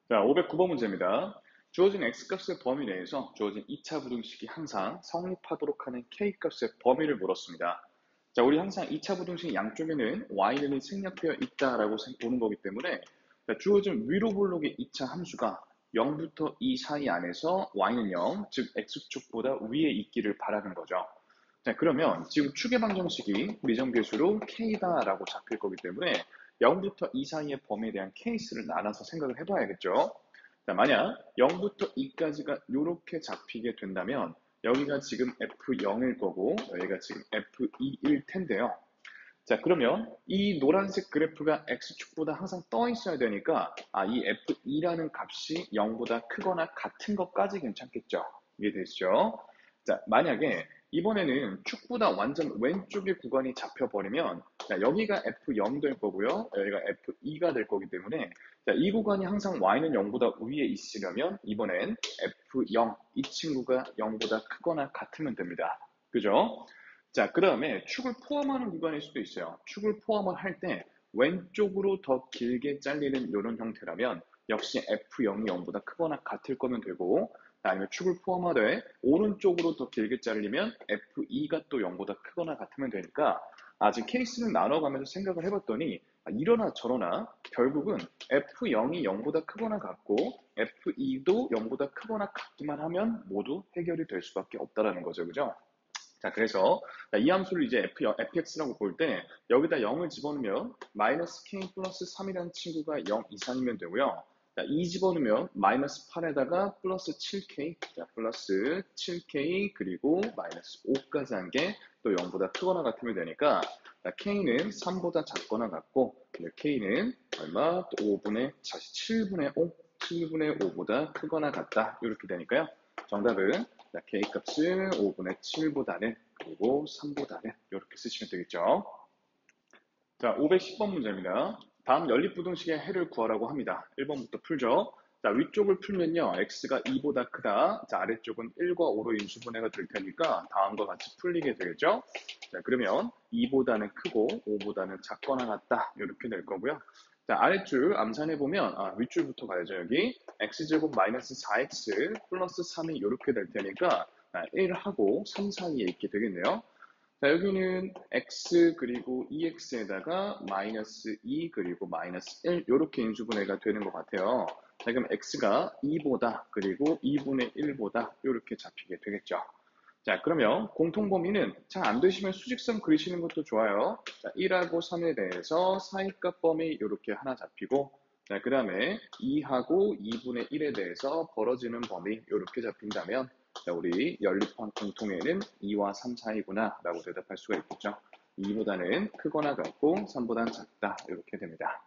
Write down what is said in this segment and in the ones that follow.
자, 509번 문제입니다. 주어진 x값의 범위 내에서 주어진 2차 부등식이 항상 성립하도록 하는 k값의 범위를 물었습니다. 자, 우리 항상 2차 부등식 양쪽에는 y는 생략되어 있다라고 보는 거기 때문에 자, 주어진 위로 볼록의 2차 함수가 0부터 2 사이 안에서 y는 0, 즉 x축보다 위에 있기를 바라는 거죠. 자, 그러면 지금 추계 방정식이 미정계수로 k다라고 잡힐 거기 때문에 0부터 2 사이의 범위에 대한 케이스를 나눠서 생각을 해봐야겠죠. 자, 만약 0부터 2까지가 이렇게 잡히게 된다면 여기가 지금 F0일 거고 여기가 지금 F2일 텐데요. 자, 그러면 이 노란색 그래프가 X축보다 항상 떠 있어야 되니까 이 F2라는 값이 0보다 크거나 같은 것까지 괜찮겠죠. 이해되시죠? 자, 만약에 이번에는 축보다 완전 왼쪽의 구간이 잡혀버리면 자, 여기가 F0 될 거고요. 여기가 F2가 될 거기 때문에 자, 이 구간이 항상 Y는 0보다 위에 있으려면 이번엔 F0, 이 친구가 0보다 크거나 같으면 됩니다. 그죠? 자, 그 다음에 축을 포함하는 구간일 수도 있어요. 축을 포함을 할 때 왼쪽으로 더 길게 잘리는 이런 형태라면 역시 F0이 0보다 크거나 같을 거면 되고 아니면 축을 포함하되 오른쪽으로 더 길게 잘리면 F2가 또 0보다 크거나 같으면 되니까 아직 케이스는 나눠가면서 생각을 해봤더니 이러나 저러나 결국은 F0이 0보다 크거나 같고 F2도 0보다 크거나 같기만 하면 모두 해결이 될 수밖에 없다라는 거죠. 그죠? 자, 그래서 이 함수를 이제 fx라고 볼 때 여기다 0을 집어넣으면 마이너스 k 플러스 3이라는 친구가 0 이상이면 되고요. 자, 2 집어넣으면 마이너스 8에다가 플러스 7k, 자, 플러스 7k 그리고 마이너스 5까지 한 게 또 0보다 크거나 같으면 되니까 자, k는 3보다 작거나 같고 k는 얼마? 5분의 7분의 5, 7분의 5보다 크거나 같다 이렇게 되니까요. 정답은 자, K값은 5분의 7보다는 그리고 3보다는 이렇게 쓰시면 되겠죠. 자, 510번 문제입니다. 다음 연립부등식의 해를 구하라고 합니다. 1번부터 풀죠. 자, 위쪽을 풀면요. x가 2보다 크다. 자, 아래쪽은 1과 5로 인수분해가 될 테니까 다음과 같이 풀리게 되겠죠. 자, 그러면 2보다는 크고 5보다는 작거나 같다. 이렇게 될 거고요. 자, 아랫줄 암산해보면 윗줄부터 가야죠. 여기 x제곱 마이너스 4x 플러스 3이 이렇게 될 테니까 1하고 3 사이에 있게 되겠네요. 자, 여기는 x 그리고 2x에다가 마이너스 2 그리고 마이너스 1 이렇게 인수분해가 되는 것 같아요. 자, 그럼 x가 2보다 그리고 2분의 1보다 이렇게 잡히게 되겠죠. 자, 그러면 공통범위는 잘 안 되시면 수직선 그리시는 것도 좋아요. 자, 1하고 3에 대해서 사이값 범위 이렇게 하나 잡히고 자, 그 다음에 2하고 2분의 1에 대해서 벌어지는 범위 이렇게 잡힌다면 자, 우리 연립한 공통에는 2와 3 사이구나 라고 대답할 수가 있겠죠. 2보다는 크거나 같고 3보다는 작다 이렇게 됩니다.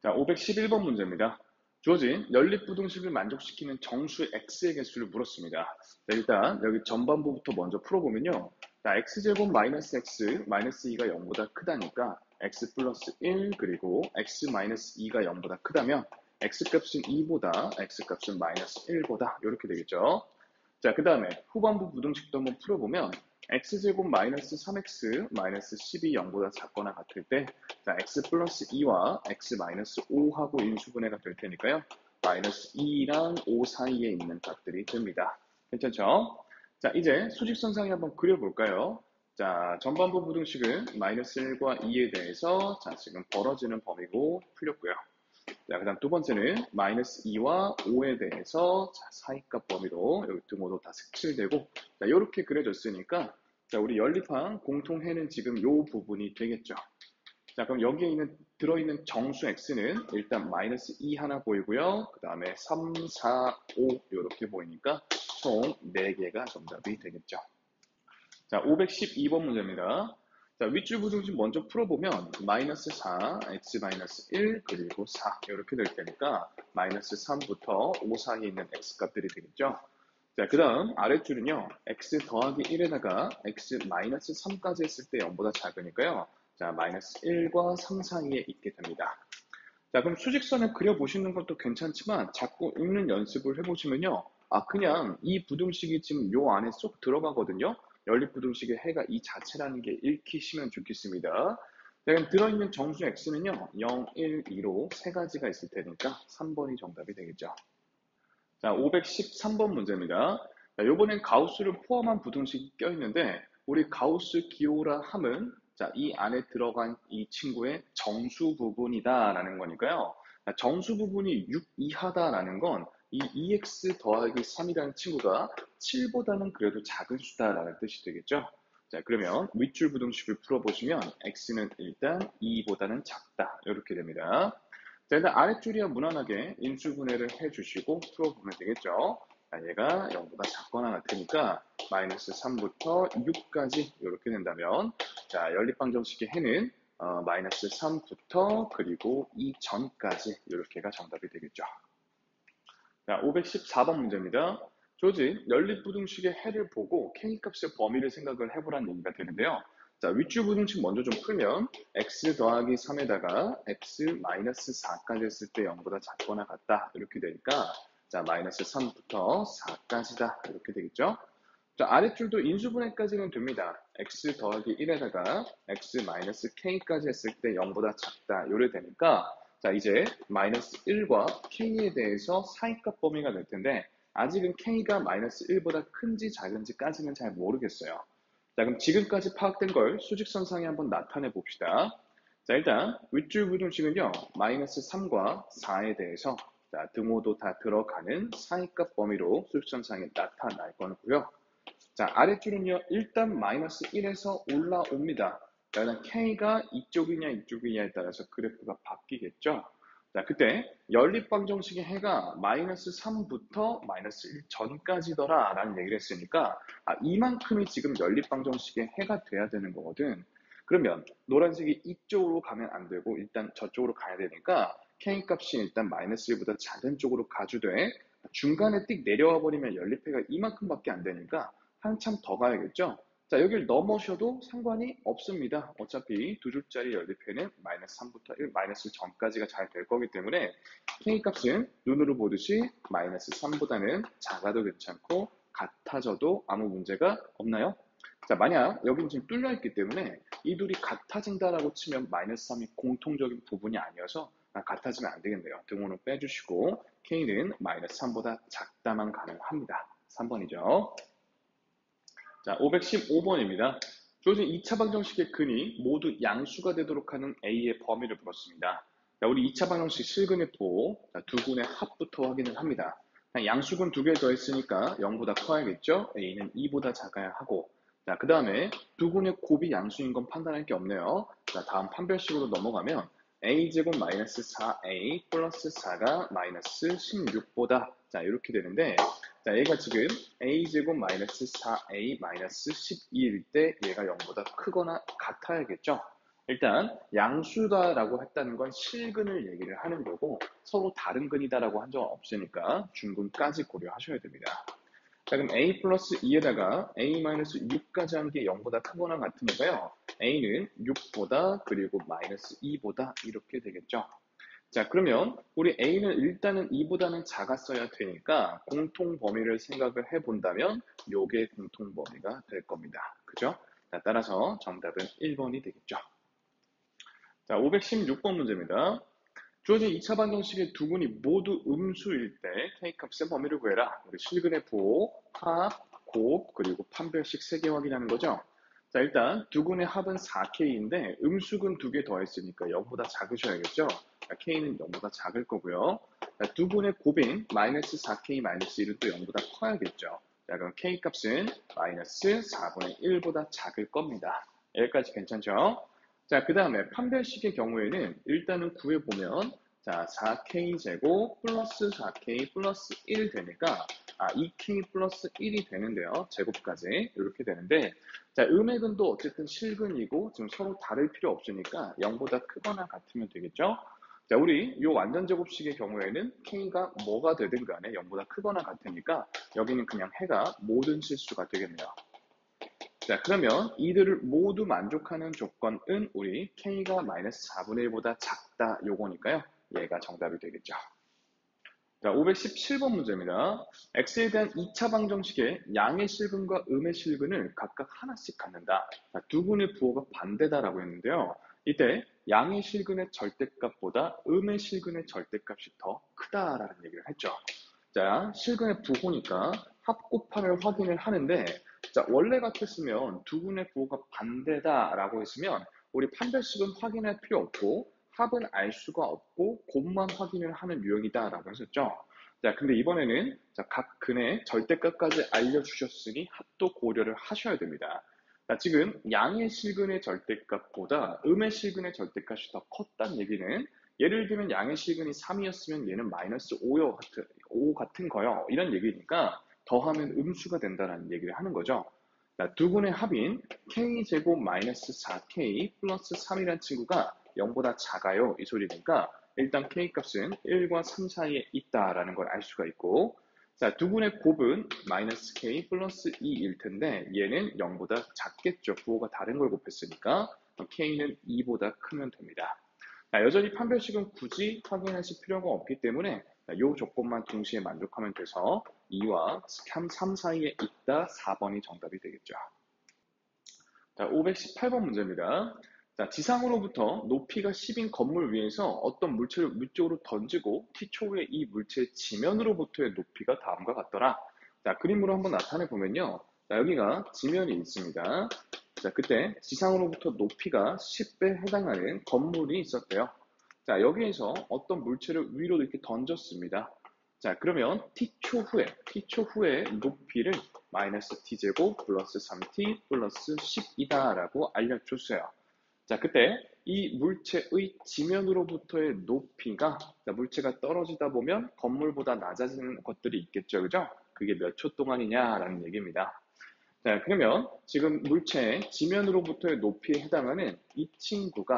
자, 511번 문제입니다. 주어진 연립부등식을 만족시키는 정수 x의 개수를 물었습니다. 자, 일단 여기 전반부부터 먼저 풀어보면요. 자, x제곱 마이너스 x 마이너스 2가 0보다 크다니까 x 플러스 1 그리고 x 마이너스 2가 0보다 크다면 x값은 2보다 x값은 마이너스 1보다 이렇게 되겠죠. 자, 그 다음에 후반부 부등식도 한번 풀어보면 x제곱 마이너스 3x 마이너스 12 0보다 작거나 같을 때 자, x 플러스 2와 x 마이너스 5하고 인수분해가 될 테니까요. 마이너스 2랑 5 사이에 있는 값들이 됩니다. 괜찮죠? 자, 이제 수직선상에 한번 그려볼까요? 자, 전반부 부등식은 마이너스 1과 2에 대해서 자, 지금 벌어지는 범위고 풀렸고요. 자, 그 다음 두 번째는 마이너스 2와 5에 대해서 자, 사이값 범위로 여기 두 모두 다 색칠되고 자, 이렇게 그려졌으니까 자, 우리 연립한 공통해는 지금 이 부분이 되겠죠. 자, 그럼 여기에 들어있는 정수 x는 일단 마이너스 2 하나 보이고요. 그 다음에 3, 4, 5 이렇게 보이니까 총 4개가 정답이 되겠죠. 자, 512번 문제입니다. 자, 윗줄 부등식 먼저 풀어보면 마이너스 4, x 마이너스 1, 그리고 4 이렇게 될 테니까 마이너스 3부터 5 사이에 있는 x 값들이 되겠죠. 자, 그 다음 아랫줄은요. x 더하기 1에다가 x 마이너스 3까지 했을 때 0보다 작으니까요. 자, 마이너스 1과 3 사이에 있게 됩니다. 자, 그럼 수직선을 그려보시는 것도 괜찮지만 자꾸 읽는 연습을 해보시면요. 그냥 이 부등식이 지금 요 안에 쏙 들어가거든요. 연립부등식의 해가 이 자체라는 게 읽히시면 좋겠습니다. 자, 그럼 들어있는 정수 x는요, 0, 1, 2로 세 가지가 있을 테니까 3번이 정답이 되겠죠. 자, 513번 문제입니다. 자, 요번엔 가우스를 포함한 부등식이 껴있는데, 우리 가우스 기호라 함은, 자, 이 안에 들어간 이 친구의 정수 부분이다라는 거니까요. 자, 정수 부분이 6 이하다라는 건, 이 2x 더하기 3이라는 친구가 7보다는 그래도 작은 수다라는 뜻이 되겠죠. 자, 그러면 윗줄 부등식을 풀어보시면, x는 일단 2보다는 작다. 이렇게 됩니다. 자, 일단 아랫줄이야 무난하게 인수분해를 해주시고 풀어보면 되겠죠. 자, 얘가 0보다 작거나 같으니까 마이너스 3부터 6까지 이렇게 된다면, 자, 연립방정식의 해는 마이너스 3부터 그리고 2 전까지 이렇게가 정답이 되겠죠. 자, 514번 문제입니다. 조지, 연립부등식의 해를 보고 K값의 범위를 생각을 해보라는 얘기가 되는데요. 자, 윗줄 부등식 먼저 좀 풀면 x 더하기 3에다가 x 마이너스 4까지 했을 때 0보다 작거나 같다. 이렇게 되니까 자, 마이너스 3부터 4까지다. 이렇게 되겠죠. 자, 아랫줄도 인수분해까지는 됩니다. x 더하기 1에다가 x 마이너스 k까지 했을 때 0보다 작다. 요래 되니까 자, 이제 마이너스 1과 k에 대해서 사이값 범위가 될 텐데 아직은 k가 마이너스 1보다 큰지 작은지까지는 잘 모르겠어요. 자, 그럼 지금까지 파악된 걸 수직선상에 한번 나타내 봅시다. 자, 일단 윗줄 부등식은요, 마이너스 3과 4에 대해서 자, 등호도 다 들어가는 사이값 범위로 수직선상에 나타날 거고요. 자, 아랫줄은요, 일단 마이너스 1에서 올라옵니다. 자, 일단 K가 이쪽이냐 이쪽이냐에 따라서 그래프가 바뀌겠죠. 자, 그때 연립방정식의 해가 마이너스 3부터 마이너스 1 전까지더라 라는 얘기를 했으니까 이만큼이 지금 연립방정식의 해가 돼야 되는 거거든. 그러면 노란색이 이쪽으로 가면 안 되고 일단 저쪽으로 가야 되니까 K값이 일단 마이너스 1보다 작은 쪽으로 가주되 중간에 띡 내려와 버리면 연립해가 이만큼밖에 안 되니까 한참 더 가야겠죠? 자, 여기를 넘으셔도 상관이 없습니다. 어차피 두 줄짜리 연립해는 마이너스 3부터 1, 마이너스 전까지가 잘 될 거기 때문에 K값은 눈으로 보듯이 마이너스 3보다는 작아도 괜찮고 같아져도 아무 문제가 없나요? 자, 만약 여긴 지금 뚫려 있기 때문에 이 둘이 같아진다라고 치면 마이너스 3이 공통적인 부분이 아니어서 같아지면 안 되겠네요. 등호는 빼주시고 K는 마이너스 3보다 작다만 가능합니다. 3번이죠. 자, 515번입니다. 주어진 2차 방정식의 근이 모두 양수가 되도록 하는 A의 범위를 물었습니다. 자, 우리 2차 방정식 실근의 보, 두 군의 합부터 확인을 합니다. 양수근 두 개 더했으니까 0보다 커야겠죠? A는 2보다 작아야 하고, 자, 그 다음에 두 군의 곱이 양수인 건 판단할 게 없네요. 자, 다음 판별식으로 넘어가면 A제곱 마이너스 4A 플러스 4가 마이너스 16보다, 자, 이렇게 되는데, 자, 얘가 지금 a제곱 마이너스 4a 마이너스 12일 때 얘가 0보다 크거나 같아야겠죠. 일단 양수다라고 했다는 건 실근을 얘기를 하는 거고 서로 다른 근이다라고 한 적은 없으니까 중근까지 고려하셔야 됩니다. 자, 그럼 a 플러스 2에다가 a 마이너스 6까지 한 게 0보다 크거나 같으니까요. a는 6보다 그리고 마이너스 2보다 이렇게 되겠죠. 자, 그러면 우리 A는 일단은 2보다는 작았어야 되니까 공통 범위를 생각을 해본다면 요게 공통 범위가 될 겁니다. 그죠? 자, 따라서 정답은 1번이 되겠죠. 자, 516번 문제입니다. 주어진 2차 방정식의 두 군이 모두 음수일 때 K값의 범위를 구해라. 우리 실근의 보, 합, 곱, 그리고 판별식 3개 확인하는 거죠. 자, 일단 두 군의 합은 4K인데 음수근 2개 더했으니까 0보다 작으셔야겠죠. 자, K는 0보다 작을 거고요. 자, 두 군의 곱인 마이너스 4K 마이너스 1은 또 0보다 커야겠죠. 자, 그럼 K값은 마이너스 4분의 1보다 작을 겁니다. 여기까지 괜찮죠? 자, 그 다음에 판별식의 경우에는 일단은 구해보면 자, 4K제곱 플러스 4K 플러스 1 되니까 2K 플러스 1이 되는데요. 제곱까지 이렇게 되는데 자, 음액은 또 어쨌든 실근이고 지금 서로 다를 필요 없으니까 0보다 크거나 같으면 되겠죠. 자, 우리 이 완전 제곱식의 경우에는 K가 뭐가 되든 간에 0보다 크거나 같으니까 여기는 그냥 해가 모든 실수가 되겠네요. 자, 그러면 이들을 모두 만족하는 조건은 우리 K가 마이너스 4분의 1보다 작다 요거니까요. 얘가 정답이 되겠죠. 자, 517번 문제입니다. X에 대한 2차 방정식의 양의 실근과 음의 실근을 각각 하나씩 갖는다. 자, 두 군의 부호가 반대다라고 했는데요. 이때 양의 실근의 절대값보다 음의 실근의 절대값이 더 크다라는 얘기를 했죠. 자, 실근의 부호니까 합곱하를 확인을 하는데, 자, 원래 같았으면 두 군의 부호가 반대다라고 했으면 우리 판별식은 확인할 필요 없고 합은 알 수가 없고 곱만 확인을 하는 유형이다라고 했었죠. 자, 근데 이번에는 자, 각 근의 절대값까지 알려주셨으니 합도 고려를 하셔야 됩니다. 자, 지금 양의 실근의 절대값보다 음의 실근의 절대값이 더 컸다는 얘기는 예를 들면 양의 실근이 3이었으면 얘는 마이너스 5 같은 거요. 이런 얘기니까 더하면 음수가 된다는 얘기를 하는 거죠. 자, 두 분의 합인 k제곱 마이너스 4k 플러스 3이라는 친구가 0보다 작아요. 이 소리니까 일단 k값은 1과 3 사이에 있다라는 걸 알 수가 있고, 자, 두 분의 곱은 마이너스 k 플러스 2일 텐데 얘는 0보다 작겠죠. 부호가 다른 걸 곱했으니까 k는 2보다 크면 됩니다. 자, 여전히 판별식은 굳이 확인하실 필요가 없기 때문에 이 조건만 동시에 만족하면 돼서 2와 3 사이에 있다 4번이 정답이 되겠죠. 자, 518번 문제입니다. 자, 지상으로부터 높이가 10인 건물 위에서 어떤 물체를 위쪽으로 던지고 t초 후에 이 물체의 지면으로부터의 높이가 다음과 같더라. 자, 그림으로 한번 나타내 보면요. 자, 여기가 지면이 있습니다. 자, 그때 지상으로부터 높이가 10배 해당하는 건물이 있었대요. 자, 여기에서 어떤 물체를 위로 이렇게 던졌습니다. 자, 그러면 t초 후에 높이를 마이너스 t제곱 플러스 3t 플러스 10이다라고 알려줬어요. 자, 그때 이 물체의 지면으로부터의 높이가, 자, 물체가 떨어지다 보면 건물보다 낮아지는 것들이 있겠죠. 그죠? 그게 몇 초 동안이냐라는 얘기입니다. 자, 그러면 지금 물체의 지면으로부터의 높이에 해당하는 이 친구가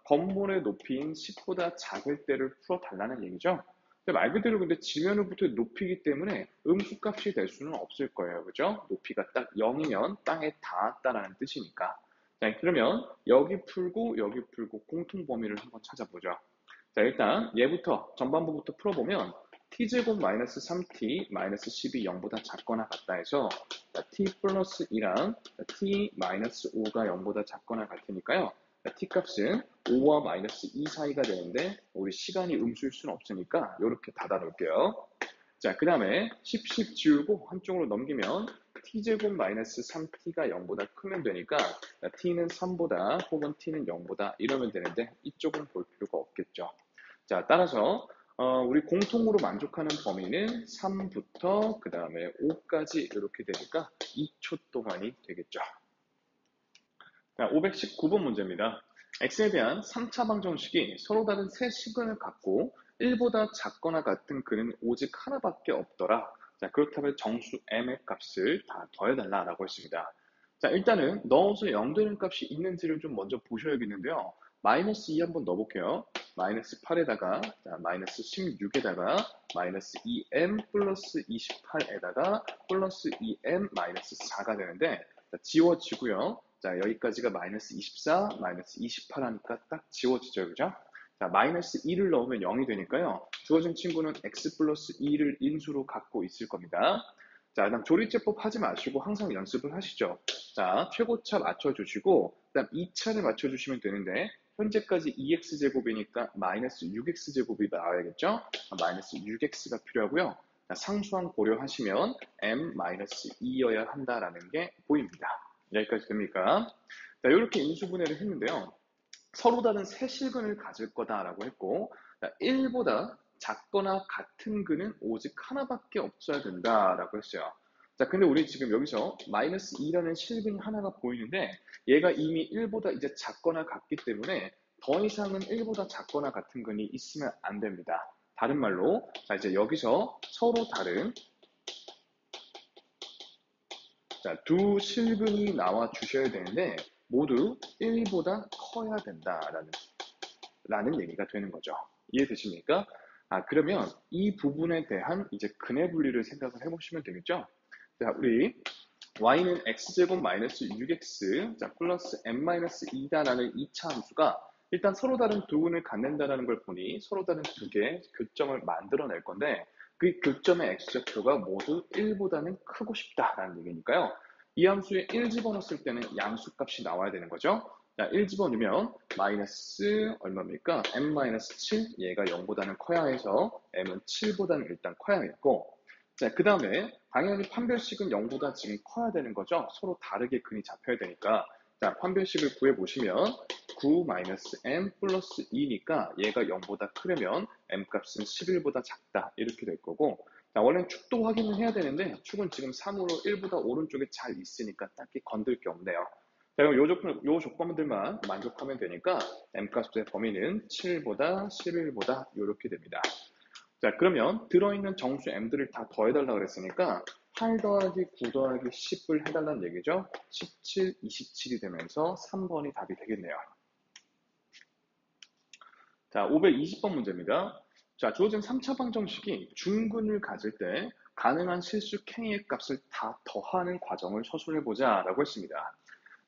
건물의 높이인 10보다 작을 때를 풀어달라는 얘기죠. 근데 말 그대로 근데 지면으로부터의 높이이기 때문에 음수값이 될 수는 없을 거예요. 그죠? 높이가 딱 0이면 땅에 닿았다라는 뜻이니까. 자, 그러면 여기 풀고 여기 풀고 공통 범위를 한번 찾아보죠. 자, 일단 얘부터 전반부부터 풀어보면 t제곱 마이너스 3t 마이너스 10이 0보다 작거나 같다 해서 t 플러스 2랑 t 마이너스 5가 0보다 작거나 같으니까요. t 값은 5와 마이너스 2 사이가 되는데 우리 시간이 음수일 수는 없으니까 이렇게 닫아 놓을게요. 자, 그 다음에 10 지우고 한쪽으로 넘기면 t제곱 마이너스 3t가 0보다 크면 되니까 t는 3보다 혹은 t는 0보다 이러면 되는데 이쪽은 볼 필요가 없겠죠. 자, 따라서 우리 공통으로 만족하는 범위는 3부터 그 다음에 5까지 이렇게 되니까 2초 동안이 되겠죠. 자, 519번 문제입니다. x에 대한 3차 방정식이 서로 다른 세 식근을 갖고 1보다 작거나 같은 근은 오직 하나밖에 없더라. 자, 그렇다면 정수 m의 값을 다 더해달라고 했습니다. 자, 일단은 넣어서 0 되는 값이 있는지를 좀 먼저 보셔야겠는데요. 마이너스 2 한번 넣어볼게요. 마이너스 8에다가, 자, 마이너스 16에다가, 마이너스 2m 플러스 28에다가, 플러스 2m 마이너스 4가 되는데, 자, 지워지고요. 자, 여기까지가 마이너스 24, 마이너스 28 하니까 딱 지워지죠. 그죠? 자, 마이너스 2를 넣으면 0이 되니까요. 주어진 친구는 x 플러스 2를 인수로 갖고 있을 겁니다. 자, 그다음 조리제법 하지 마시고 항상 연습을 하시죠. 자, 최고차 맞춰주시고, 그다음 2차를 맞춰주시면 되는데, 현재까지 2x제곱이니까 마이너스 6x제곱이 나와야겠죠? 마이너스 6x가 필요하고요. 자, 상수항 고려하시면 m-2여야 한다라는 게 보입니다. 여기까지 됩니까? 자, 이렇게 인수분해를 했는데요. 서로 다른 세 실근을 가질 거다라고 했고, 1보다 작거나 같은 근은 오직 하나밖에 없어야 된다라고 했어요. 자, 근데 우리 지금 여기서 마이너스 2라는 실근이 하나가 보이는데 얘가 이미 1보다 이제 작거나 같기 때문에 더 이상은 1보다 작거나 같은 근이 있으면 안 됩니다. 다른 말로, 자, 이제 여기서 서로 다른 자, 두 실근이 나와 주셔야 되는데 모두 1보다 커야 된다라는 얘기가 되는 거죠. 이해되십니까? 그러면 이 부분에 대한 이제 근해 분리를 생각을 해보시면 되겠죠? 자, 우리 y는 x제곱 마이너스 6x 자, 플러스 m-2다라는 2차 함수가 일단 서로 다른 두 근을 갖는다는 걸 보니 서로 다른 두 개의 교점을 만들어낼 건데 그 교점의 x좌표가 모두 1보다는 크고 싶다라는 얘기니까요. 이 함수에 1 집어넣었을 때는 양수값이 나와야 되는 거죠. 자, 1 집어넣으면 마이너스 얼마입니까? m-7 얘가 0보다는 커야 해서 m은 7보다는 일단 커야겠고 자, 그 다음에 당연히 판별식은 0보다 지금 커야 되는 거죠. 서로 다르게 근이 잡혀야 되니까 자, 판별식을 구해보시면 9-m 플러스 2니까 얘가 0보다 크려면 m값은 11보다 작다 이렇게 될 거고 자, 원래는 축도 확인을 해야 되는데 축은 지금 3으로 1보다 오른쪽에 잘 있으니까 딱히 건들 게 없네요. 자, 그럼 요 조건들만 만족하면 되니까 m값의 범위는 7보다 11보다 이렇게 됩니다. 자, 그러면 들어있는 정수 m들을 다 더해달라 그랬으니까 8 더하기 9 더하기 10을 해달라는 얘기죠. 17, 27이 되면서 3번이 답이 되겠네요. 자, 520번 문제입니다. 자, 주어진 3차 방정식이 중근을 가질 때 가능한 실수 k의 값을 다 더하는 과정을 서술해보자 라고 했습니다.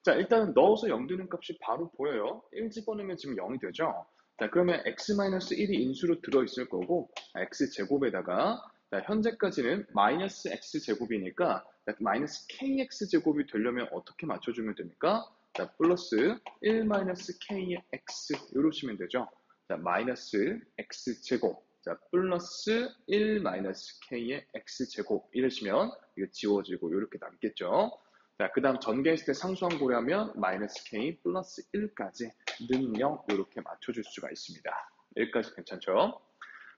자, 일단 넣어서 0 되는 값이 바로 보여요. 1 집어넣으면 지금 0이 되죠. 자, 그러면 x-1이 인수로 들어있을 거고 x제곱에다가 자, 현재까지는 마이너스 x제곱이니까 마이너스 kx제곱이 되려면 어떻게 맞춰주면 됩니까? 자, 플러스 1 마이너스 k의 x 이러시면 되죠. 자, 마이너스 x제곱 자, 플러스 1 마이너스 k의 x제곱 이러시면 이거 지워지고 이렇게 남겠죠. 자, 그 다음 전개했을 때 상수항 고려하면 마이너스 k 플러스 1까지 는 0 이렇게 맞춰줄 수가 있습니다. 여기까지 괜찮죠?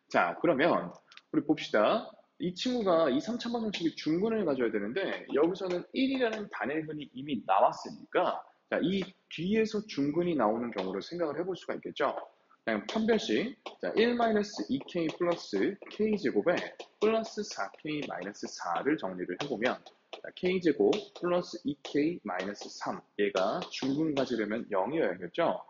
자, 그러면 우리 봅시다. 이 친구가 이 3차 방정식이 중근을 가져야 되는데 여기서는 1이라는 단일근이 이미 나왔으니까 자, 이 뒤에서 중근이 나오는 경우를 생각을 해볼 수가 있겠죠? 그냥 판별식 자, 1-2k 플러스 k제곱에 플러스 4k 마이너스 4를 정리를 해보면 k제곱 플러스 2k 마이너스 3 얘가 중근 가지려면 0이어야겠죠?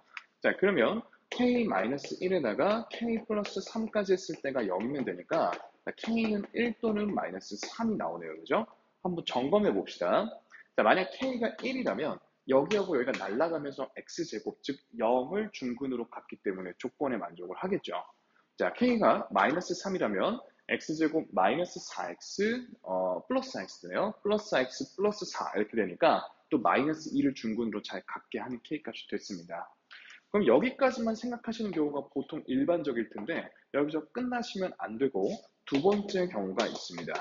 자, 그러면 k 마이너스 1에다가 k 플러스 3까지 했을 때가 0이면 되니까 k는 1 또는 마이너스 3이 나오네요. 그죠? 한번 점검해 봅시다. 자, 만약 k가 1이라면 여기하고 여기가 날아가면서 x제곱 즉 0을 중근으로 갔기 때문에 조건에 만족을 하겠죠. 자, k가 마이너스 3이라면 x제곱 마이너스 4x 플러스 4x네요. 플러스 4x 플러스 4 이렇게 되니까 또 마이너스 2를 중근으로 잘 갖게 하는 k값이 됐습니다. 그럼 여기까지만 생각하시는 경우가 보통 일반적일 텐데 여기서 끝나시면 안 되고 두 번째 경우가 있습니다.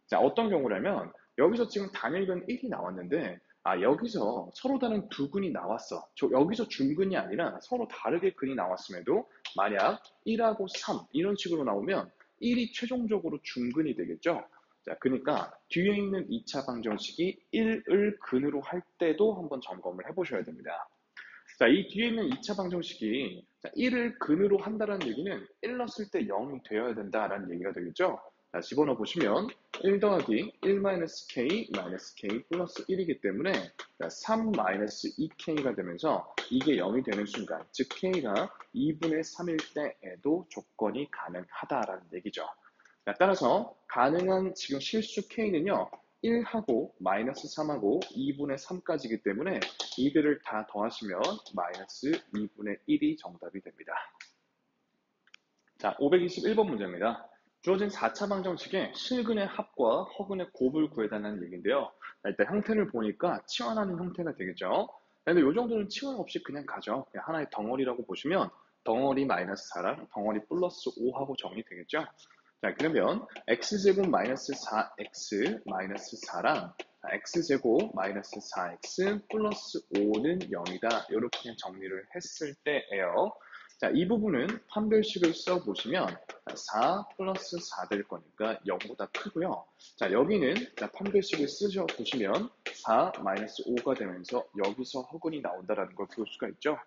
자, 어떤 경우라면 여기서 지금 단일근 1이 나왔는데 여기서 서로 다른 두 근이 나왔어. 여기서 중근이 아니라 서로 다르게 근이 나왔음에도 만약 1하고 3 이런 식으로 나오면 1이 최종적으로 중근이 되겠죠. 자, 그러니까 뒤에 있는 2차 방정식이 1을 근으로 할 때도 한번 점검을 해보셔야 됩니다. 자, 이 뒤에 있는 2차 방정식이 1을 근으로 한다는 얘기는 1 넣었을 때 0이 되어야 된다라는 얘기가 되겠죠. 자, 집어넣어 보시면 1 더하기 1-k 마이너스 k 플러스 1이기 때문에 3 마이너스 2k가 되면서 이게 0이 되는 순간 즉 k가 2분의 3일 때에도 조건이 가능하다라는 얘기죠. 자, 따라서 가능한 지금 실수 k는요 1하고 마이너스 3하고 2분의 3까지이기 때문에 이들을 다 더하시면 마이너스 2분의 1이 정답이 됩니다. 자, 521번 문제입니다. 주어진 4차 방정식의 실근의 합과 허근의 곱을 구해달라는 얘기인데요. 일단 형태를 보니까 치환하는 형태가 되겠죠. 근데 이 정도는 치환 없이 그냥 가죠. 그냥 하나의 덩어리라고 보시면 덩어리 마이너스 4랑 덩어리 플러스 5하고 정리되겠죠. 자, 그러면 x제곱 마이너스 4x 마이너스 4랑 x제곱 마이너스 4x 플러스 5는 0이다. 이렇게 그냥 정리를 했을 때예요. 자, 이 부분은 판별식을 써보시면 4 플러스 4 될 거니까 0보다 크고요. 자, 여기는 판별식을 쓰셔보시면 4 마이너스 5가 되면서 여기서 허근이 나온다는 걸 볼 수가 있죠.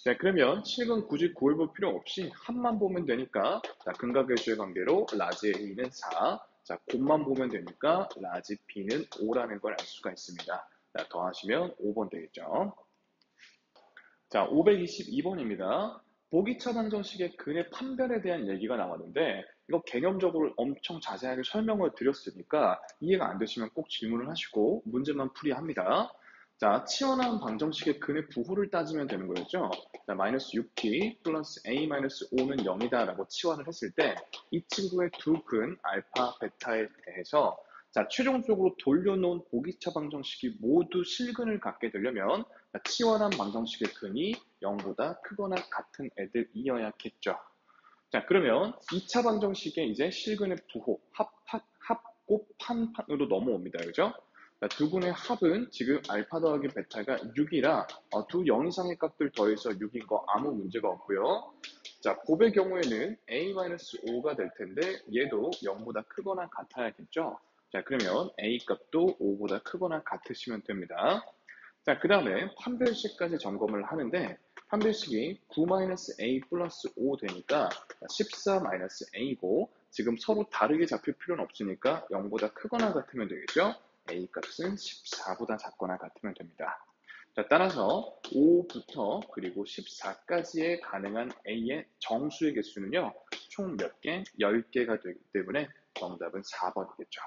자, 그러면 식은 굳이 구해볼 필요 없이 합만 보면 되니까 자, 근각의 관계로 라지 A는 4, 자, 곱만 보면 되니까 라지 B는 5라는 걸 알 수가 있습니다. 자, 더하시면 5번 되겠죠. 자, 522번입니다. 보기차 방정식의 근의 판별에 대한 얘기가 나왔는데 이거 개념적으로 엄청 자세하게 설명을 드렸으니까 이해가 안 되시면 꼭 질문을 하시고 문제만 풀이합니다. 자, 치환한 방정식의 근의 부호를 따지면 되는 거였죠. 자, 마이너스 6t 플러스 a 마이너스 5는 0이다 라고 치환을 했을 때 이 친구의 두 근 알파, 베타에 대해서 자, 최종적으로 돌려놓은 보기차 방정식이 모두 실근을 갖게 되려면 치환한 방정식의 근이 0보다 크거나 같은 애들이어야겠죠. 자, 그러면 2차 방정식의 이제 실근의 부호, 합곱판으로 넘어옵니다. 그죠? 자, 두 군의 합은 지금 알파 더하기 베타가 6이라 두 0 이상의 값들 더해서 6인 거 아무 문제가 없고요. 자, 곱의 경우에는 a-5가 될 텐데 얘도 0보다 크거나 같아야겠죠? 자, 그러면 a 값도 5보다 크거나 같으시면 됩니다. 자, 그 다음에 판별식까지 점검을 하는데 판별식이 9-a 플러스 5 되니까 14-a고 지금 서로 다르게 잡힐 필요는 없으니까 0보다 크거나 같으면 되겠죠? a 값은 14보다 작거나 같으면 됩니다. 자, 따라서 5부터 그리고 14까지의 가능한 a의 정수의 개수는요, 총 몇 개? 10개가 되기 때문에 정답은 4번이겠죠.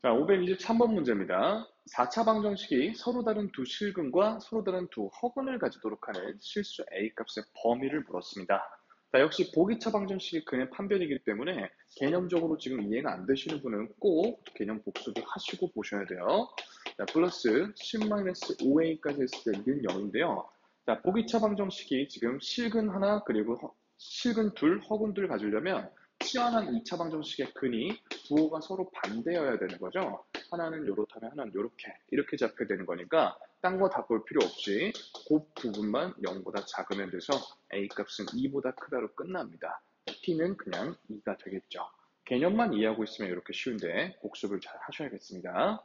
자, 523번 문제입니다. 4차 방정식이 서로 다른 두 실근과 서로 다른 두 허근을 가지도록 하는 실수 a 값의 범위를 물었습니다. 자, 역시 보기차 방정식이 근의 판별이기 때문에 개념적으로 지금 이해가 안 되시는 분은 꼭 개념 복습을 하시고 보셔야 돼요. 자, 플러스 10-5a까지 했을 때는 0인데요. 자, 보기차 방정식이 지금 실근 하나 그리고 실근 둘, 허근 둘 가지려면 치환한 2차 방정식의 근이 부호가 서로 반대여야 되는 거죠. 하나는 요렇다면 하나는 요렇게 이렇게 잡혀야 되는 거니까 딴 거 다 볼 필요 없이 그 부분만 0보다 작으면 돼서 a 값은 2보다 크다로 끝납니다. t는 그냥 2가 되겠죠. 개념만 이해하고 있으면 이렇게 쉬운데 복습을 잘 하셔야겠습니다.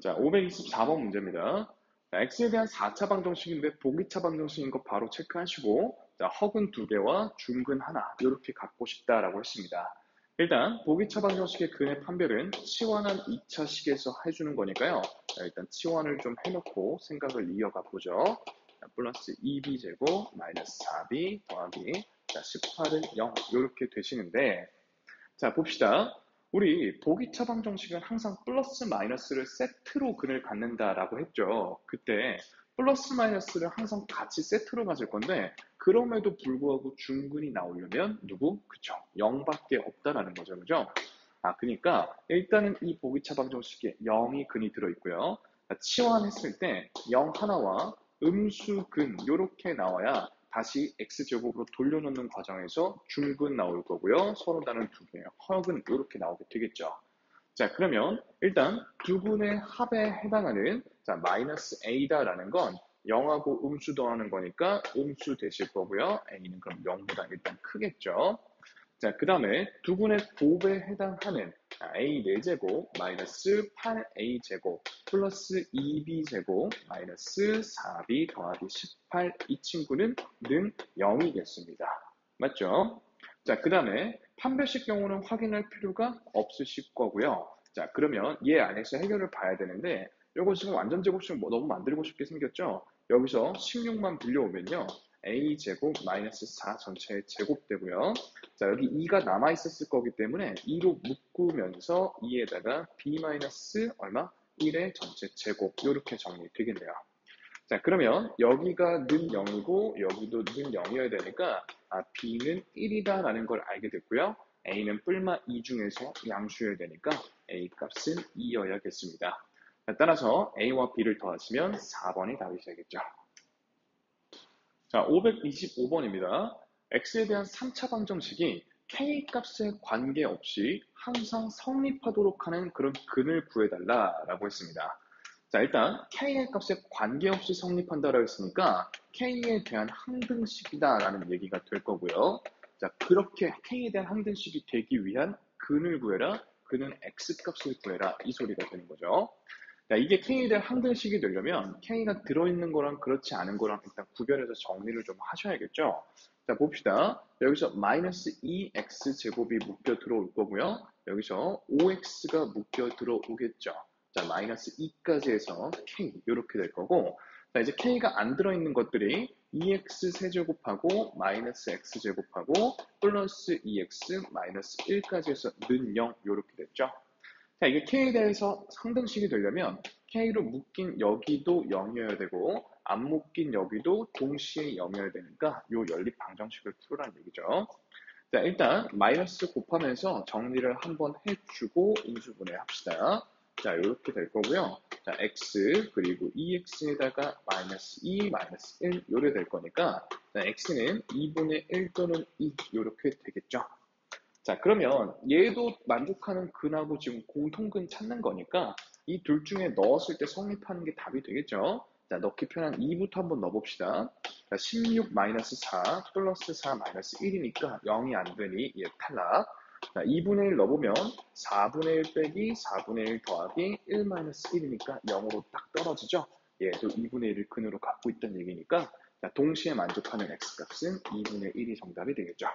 자, 524번 문제입니다. 자, x에 대한 4차 방정식인데 보기차 방정식인 거 바로 체크하시고 자, 허근 2개와 중근 하나 이렇게 갖고 싶다라고 했습니다. 일단 보기차 방정식의 근의 판별은 치환한 2차 식에서 해주는 거니까요. 자, 일단 치환을 좀 해놓고 생각을 이어가 보죠. 자, 플러스 2b제곱 마이너스 4b 더하기 자, 18은 0 이렇게 되시는데 자, 봅시다. 우리 보기차 방정식은 항상 플러스 마이너스를 세트로 근을 갖는다라고 했죠. 그때 플러스 마이너스를 항상 같이 세트로 가질 건데 그럼에도 불구하고 중근이 나오려면 누구? 그쵸. 0밖에 없다라는 거죠. 그죠? 그러니까 일단은 이 보기차 방정식에 0이 근이 들어있고요. 치환했을 때 0 하나와 음수 근 이렇게 나와야 다시 x제곱으로 돌려놓는 과정에서 중근 나올 거고요. 서로 다른 두 개의 허근 이렇게 나오게 되겠죠. 자, 그러면 일단 두 분의 합에 해당하는 자, 마이너스 a다라는 건 0하고 음수 더하는 거니까 음수 되실 거고요. a는 그럼 0보다 일단 크겠죠. 자, 그 다음에 두 분의 곱에 해당하는 a 4제곱 마이너스 8a제곱 플러스 2b제곱 마이너스 4b 더하기 18 이 친구는 는 0이겠습니다. 맞죠? 자, 그 다음에 판별식 경우는 확인할 필요가 없으실 거고요. 자, 그러면 얘 안에서 해결을 봐야 되는데 이거 지금 완전 제곱식 너무 만들고 싶게 생겼죠? 여기서 16만 빌려오면요. a제곱 마이너스 4 전체의 제곱되고요. 자, 여기 2가 남아있었을 거기 때문에 2로 묶으면서 2에다가 b 마이너스 얼마? 1의 전체 제곱 이렇게 정리되겠네요. 자, 그러면 여기가 는 0이고 여기도 는 0이어야 되니까 b는 1이다라는 걸 알게 됐고요. a는 뿔마 2 중에서 양수여야 되니까 a 값은 2여야겠습니다. 따라서 a와 b를 더하시면 4번이 답이 되겠죠. 자, 525번입니다. x에 대한 3차 방정식이 k 값에 관계없이 항상 성립하도록 하는 그런 근을 구해달라라고 했습니다. 자, 일단 k의 값에 관계없이 성립한다라고 했으니까 k에 대한 항등식이다라는 얘기가 될 거고요. 자, 그렇게 k에 대한 항등식이 되기 위한 근을 구해라. 그는 x 값을 구해라. 이 소리가 되는 거죠. 자, 이게 k에 대한 항등식이 되려면 k가 들어있는 거랑 그렇지 않은 거랑 일단 구별해서 정리를 좀 하셔야겠죠. 자, 봅시다. 여기서 마이너스 2x 제곱이 묶여 들어올 거고요. 여기서 5x가 묶여 들어오겠죠. 자, 마이너스 2까지 해서 k 이렇게 될 거고, 자, 이제 k가 안 들어있는 것들이 2x 세제곱하고 마이너스 x제곱하고 플러스 2x 마이너스 1까지 해서 는 0 이렇게 됐죠. 자, 이게 k에 대해서 상등식이 되려면 k로 묶인 여기도 0이어야 되고 안 묶인 여기도 동시에 0이어야 되니까 요 연립 방정식을 풀으라는 얘기죠. 자, 일단 마이너스 곱하면서 정리를 한번 해주고 인수분해 합시다. 자, 이렇게 될 거고요. 자, x 그리고 2x에다가 마이너스 2, 마이너스 1 요래 될 거니까 자, x는 2분의 1 또는 2 요렇게 되겠죠. 자, 그러면 얘도 만족하는 근하고 지금 공통근 찾는 거니까 이 둘 중에 넣었을 때 성립하는 게 답이 되겠죠. 자, 넣기 편한 2부터 한번 넣어봅시다. 자, 16 마이너스 4 플러스 4 마이너스 1이니까 0이 안 되니 얘 탈락. 자, 2분의 1 넣어보면 4분의 1 빼기 4분의 1 더하기 1 마이너스 1이니까 0으로 딱 떨어지죠. 얘도 2분의 1을 근으로 갖고 있다는 얘기니까 자, 동시에 만족하는 x값은 2분의 1이 정답이 되겠죠.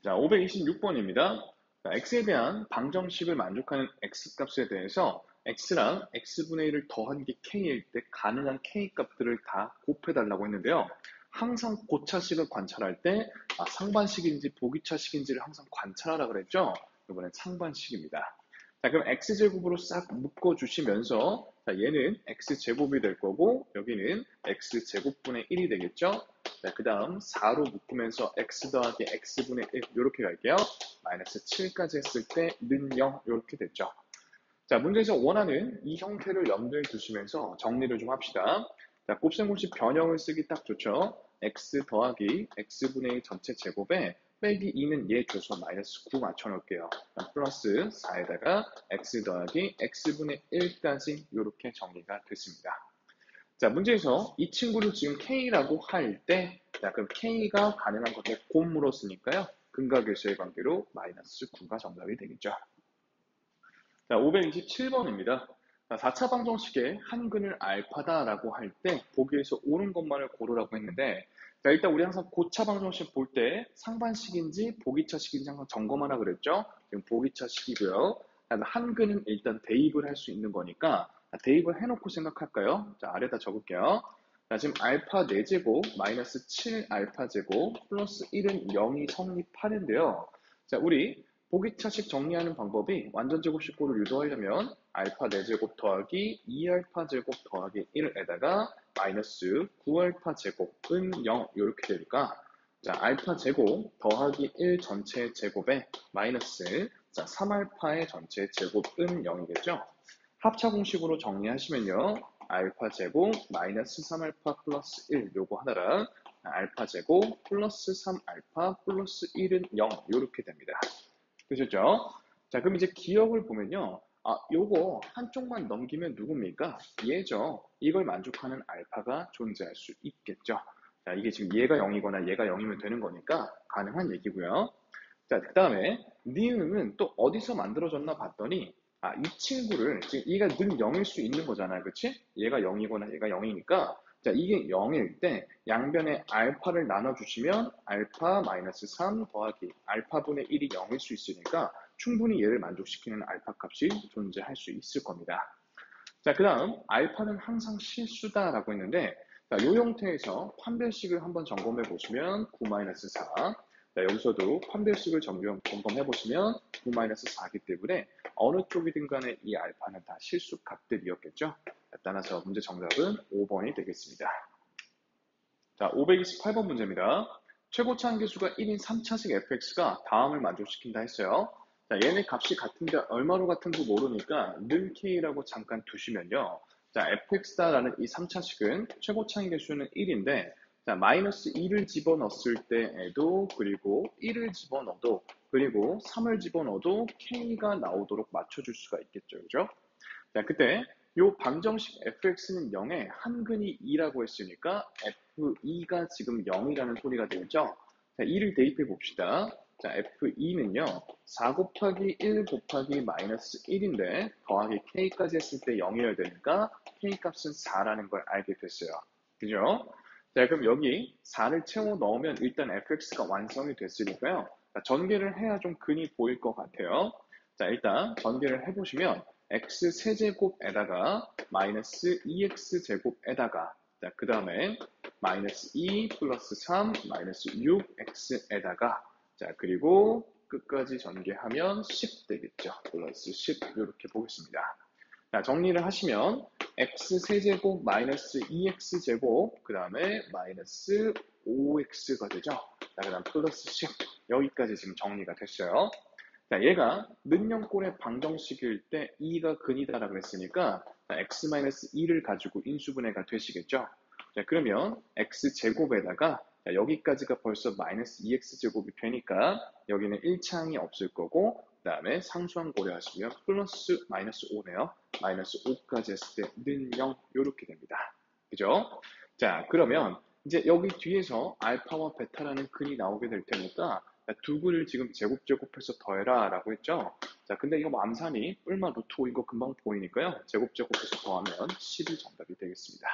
자, 526번입니다. 자, x에 대한 방정식을 만족하는 x값에 대해서 x랑 x분의 1을 더한 게 k일 때 가능한 k값들을 다 곱해달라고 했는데요. 항상 고차식을 관찰할 때 상반식인지 보기차식인지를 항상 관찰하라 그랬죠. 이번엔 상반식입니다. 자, 그럼 x제곱으로 싹 묶어주시면서 자, 얘는 x제곱이 될 거고 여기는 x제곱분의 1이 되겠죠. 자, 그 다음 4로 묶으면서 x 더하기 x분의 1 이렇게 갈게요. 마이너스 7까지 했을 때는 0 이렇게 됐죠. 자, 문제에서 원하는 이 형태를 염두에 두시면서 정리를 좀 합시다. 자, 곱셈공식 변형을 쓰기 딱 좋죠. x 더하기 x분의 1 전체 제곱에 빼기 2는 얘 줘서 마이너스 9 맞춰놓을게요. 플러스 4에다가 x 더하기 x분의 1까지 이렇게 정리가 됐습니다. 자, 문제에서 이 친구를 지금 K라고 할 때, 자, 그럼 K가 가능한 것에 곱 물었으니까요. 근각일수의 관계로 마이너스 9가 정답이 되겠죠. 자, 527번입니다. 4차 방정식의 한 근을 알파다라고 할 때 보기에서 옳은 것만을 고르라고 했는데 자, 일단 우리 항상 고차 방정식 볼 때 상반식인지 보기차식인지 항상 점검하라 그랬죠. 지금 보기차식이고요. 한 근은 일단 대입을 할 수 있는 거니까 대입을 해놓고 생각할까요? 자, 아래다 적을게요. 자, 지금 알파 4제곱 마이너스 7 알파 제곱 플러스 1은 0이 성립하는데요. 자, 우리 보기차식 정리하는 방법이 완전제곱식고를 유도하려면 알파 4제곱 더하기 2알파 제곱 더하기 1에다가 마이너스 9알파 제곱은 0 이렇게 되니까 자, 알파 제곱 더하기 1 전체 제곱에 마이너스 자, 3알파의 전체 제곱은 0이겠죠. 합차 공식으로 정리하시면요. 알파 제곱 마이너스 3알파 플러스 1 요거 하나랑 알파 제곱 플러스 3알파 플러스 1은 0 이렇게 됩니다. 되셨죠? 자, 그럼 이제 기억을 보면요. 요거 한쪽만 넘기면 누굽니까? 얘죠. 이걸 만족하는 알파가 존재할 수 있겠죠. 자, 이게 지금 얘가 0이거나 얘가 0이면 되는 거니까 가능한 얘기고요. 자, 그 다음에 니은은 또 어디서 만들어졌나 봤더니 이 친구를 지금 얘가 늘 0일 수 있는 거잖아요. 그치? 얘가 0이거나 얘가 0이니까 자, 이게 0일 때 양변에 알파를 나눠주시면 알파 마이너스 3 더하기 알파분의 1이 0일 수 있으니까 충분히 얘를 만족시키는 알파 값이 존재할 수 있을 겁니다. 자, 그 다음 알파는 항상 실수다라고 했는데 자, 이 형태에서 판별식을 한번 점검해 보시면 9-4 자, 여기서도 판별식을 점검해 보시면 9-4이기 때문에 어느 쪽이든 간에 이 알파는 다 실수 값들이었겠죠. 따라서 문제 정답은 5번이 되겠습니다. 자, 528번 문제입니다. 최고차 한계수가 1인 3차식 fx가 다음을 만족시킨다 했어요. 자, 얘네 값이 같은데 얼마로 같은지 모르니까 늘 k라고 잠깐 두시면요. 자, fx다라는 이 3차식은 최고차 한계수는 1인데 자, 마이너스 2를 집어넣었을 때에도 그리고 1을 집어넣어도 그리고 3을 집어넣어도 k가 나오도록 맞춰줄 수가 있겠죠. 그죠? 자, 그때 요 방정식 fx는 0에 한근이 2라고 했으니까 f2가 지금 0이라는 소리가 되겠죠? 자, 2를 대입해 봅시다. 자, f2는요, 4 곱하기 1 곱하기 마이너스 1인데 더하기 k까지 했을 때 0이어야 되니까 k값은 4라는 걸 알게 됐어요. 그죠? 자, 그럼 여기 4를 채워 넣으면 일단 fx가 완성이 됐으니까요. 자, 전개를 해야 좀 근이 보일 것 같아요. 자, 일단 전개를 해보시면 x 세제곱에다가 마이너스 2x 제곱에다가 자, 그 다음에 마이너스 2 플러스 3 마이너스 6x에다가 자, 그리고 끝까지 전개하면 10 되겠죠. 플러스 10 이렇게 보겠습니다. 자, 정리를 하시면 x 세제곱 마이너스 2x 제곱 그 다음에 마이너스 5x가 되죠. 자, 그 다음 플러스 10 여기까지 지금 정리가 됐어요. 자, 얘가 는영꼴의 방정식일 때 2가 근이다라고 했으니까 x-2를 가지고 인수분해가 되시겠죠. 자, 그러면 x제곱에다가 여기까지가 벌써 마이너스 2x제곱이 되니까 여기는 1창이 없을 거고 그 다음에 상수항 고려하시면 플러스 마이너스 5네요. 마이너스 5까지 했을 때 는 0 이렇게 됩니다. 그죠? 자, 그러면 이제 여기 뒤에서 알파와 베타라는 근이 나오게 될 테니까 두 근을 지금 제곱해서 더해라 라고 했죠. 자, 근데 이거 암산이 뿔마 루트 5인 거 금방 보이니까요. 제곱해서 더하면 10이 정답이 되겠습니다.